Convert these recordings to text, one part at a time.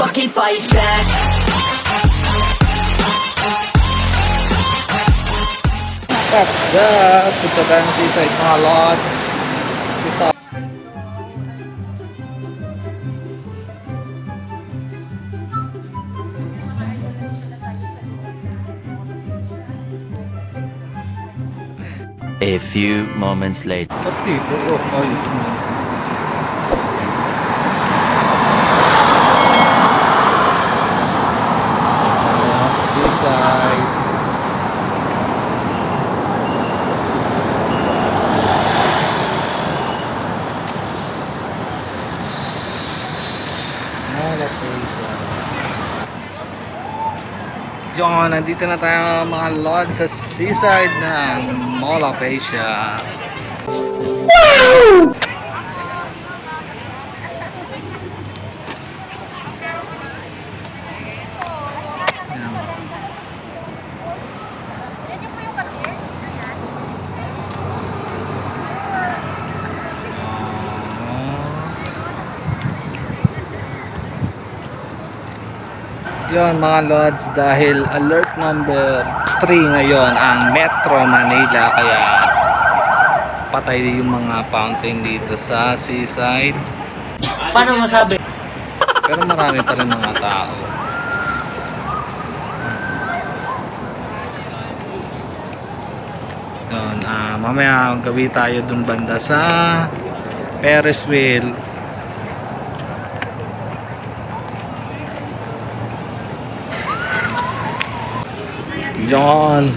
fucking fight back. What's up? Punta tayo ng Seaside mga lods. A few moments later. Ba't dito? Oh, ayos mo. Sa Seaside. Yung nandito na tayo mga lord sa Seaside ng Mallofasia. Wow! Yon mga lods, dahil alert number 3 ngayon ang Metro Manila, kaya patay yung mga fountain dito sa Seaside. Paano masabi? Pero marami pa rin mga tao. Yun, mamaya gabi tayo dun banda sa Ferris wheel. Yon,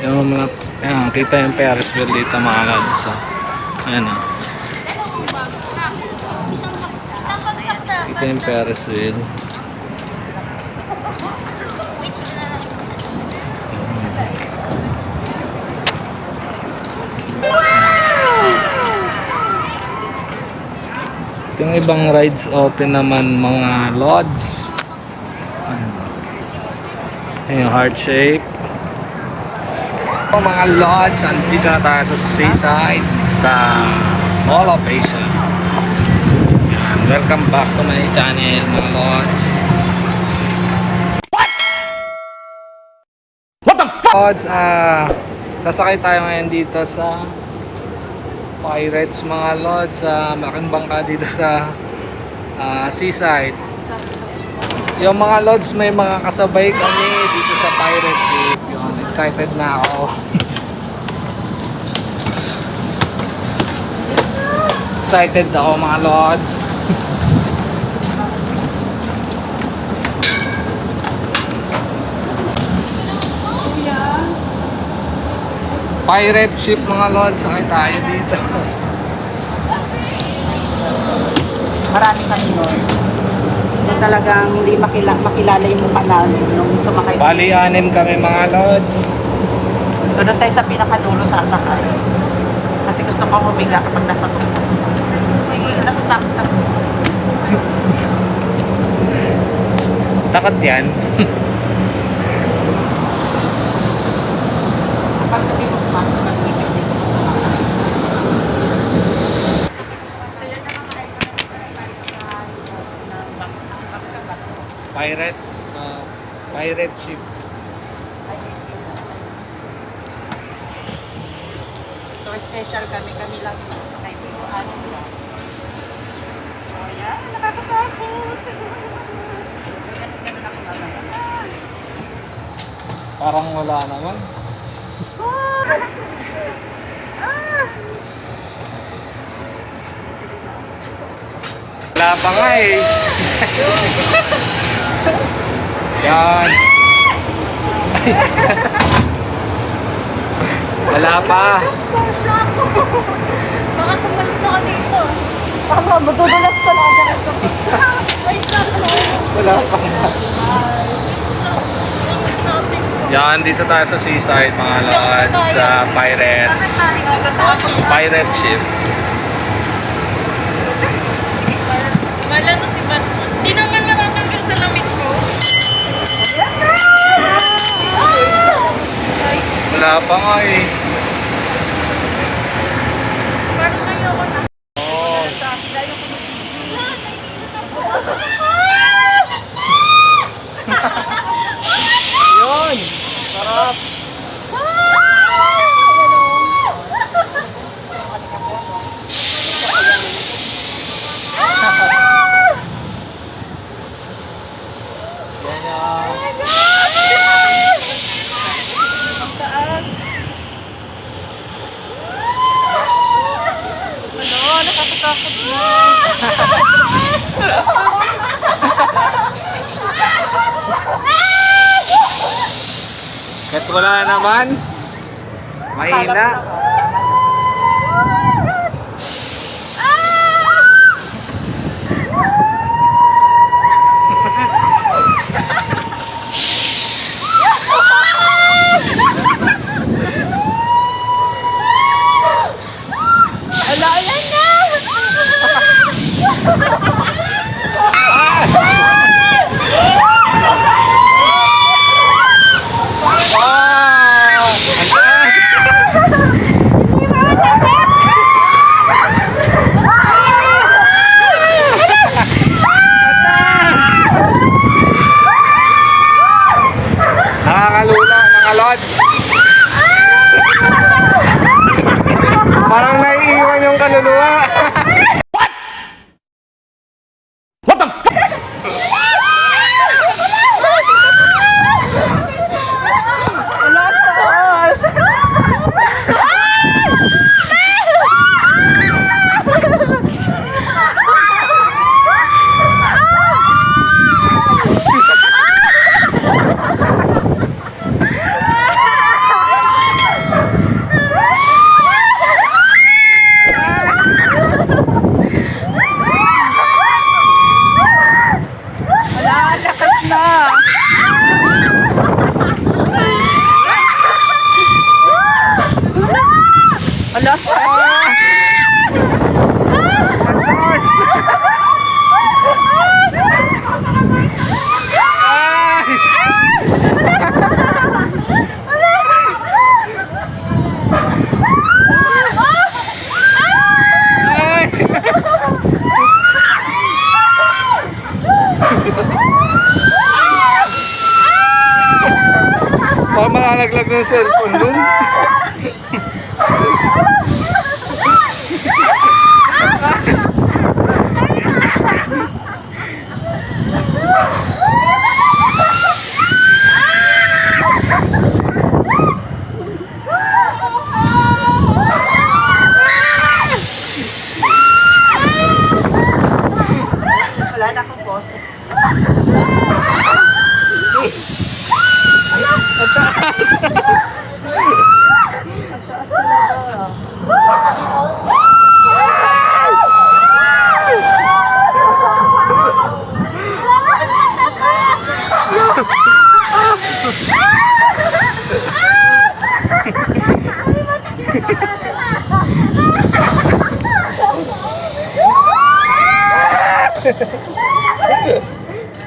yung mga, ayan, kita yung Ferris wheel dito mga lods. Ayan o. Kita yung Ferris wheel. Yung ibang rides open naman mga lods. Ayan yung heart shape. Mga lods, andito na tayo sa Seaside sa Mallofasia. Welcome back to my channel mga lods. What the fuck? Lods, sasakay tayo ngayon dito sa Pirates mga lods, sa malaking bangka dito sa Seaside. Yung mga lods, may mga kasabay kami dito sa pirateship. Yun, excited na ako. Excited ako mga lods. Pirate ship mga lods, sakay tayo dito. Marami kami nun. So talagang hindi makilala yung mukha namin nung sumakay. Bali, 6 kami mga lods. So doon tayo sa pinakadulo sasakay. Kasi gusto ko humiga kapag nasa tuktok. Sige, natatakot ako. Takot yan. Kapag kami magpasok, nag-ibig dito sa sumakay. Pirate ship. So special kami lang sa kaibigan. So yan, nakakatakot. Ganun ako mamaya. Parang wala naman. Wala pa nga eh. Yan. Wala pa. Baka tumalot na ka dito. Tama, madudulas ko lang dito. Wala pa. Yan, dito tayo sa Seaside mga lods, sa pirate ship. Wala na si Bat. Di naman matatanggal sa lamit ko. Wala pa nga eh. Parang ayoko na. Oh. Nakakatakot na. Kahit wala naman. Mahina. Ala, ayan na! Nakakalula, mga lods. Parang naiiwan yung kaluluwa. Parang malalaglag ng cellphone dun. Wala na akong boses.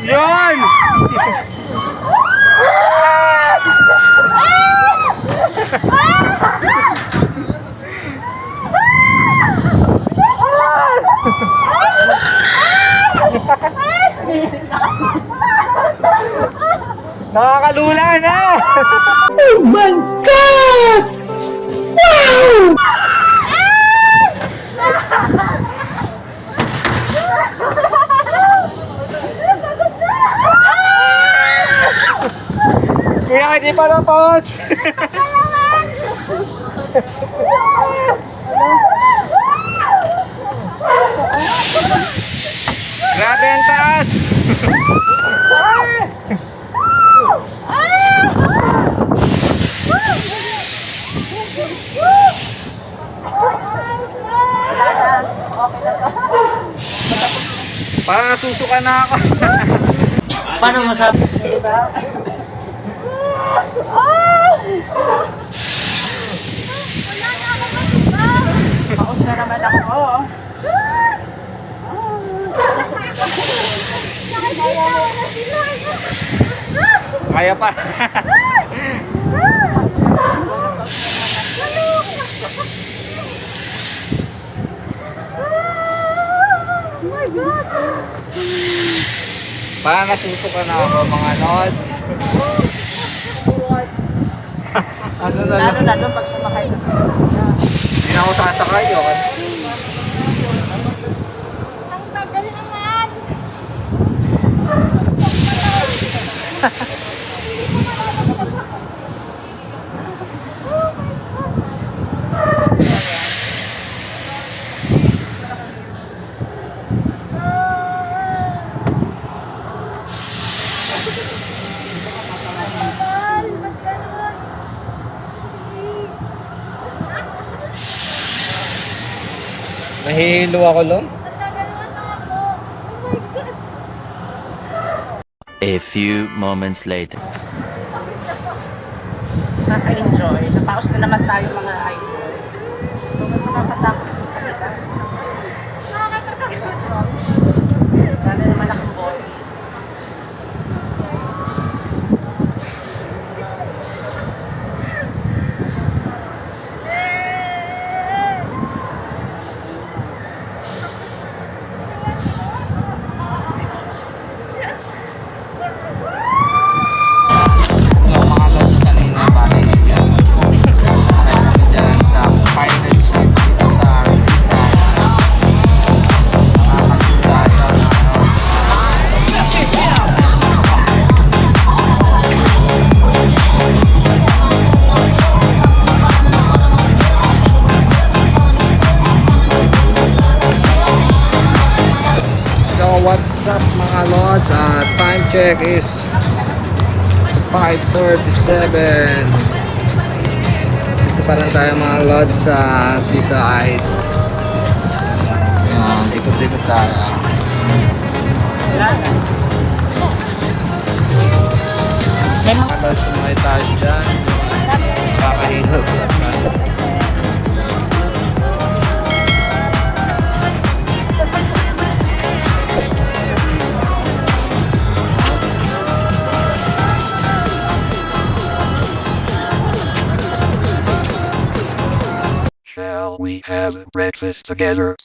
Yun! Nakakalula na! Oh my God! Wow! Kuya, hindi pa tapos! Grabe ang taas! Parang nasusuka na ako. Paano masabi? Paus na naman ako. Kaya pa. Parang nasusuka na ako, mga lods. Ano na lang? Lalo na doon pag sumakay na. Hindi na ako sasakay, okay? Ang tagal naman. Nahihilo ako, Lon. A few moments later. Nakaka-enjoy. Napaos na naman tayo mga idol. So, mas nakakatakot sa kanila. Lalo naman akong boys. So, mga lods, kanina bali dyan. Kami dyan sa pirateship dito sa Seaside. Nakakagod tayo, mga lods. So, what's up mga lods? Time check is 5:37. Dito pa lang tayo mga lods sa Seaside. Ayan, ikot-ikot tayo. Mga lods, sumay tayo dyan. Kakahilog. Shall we have breakfast together?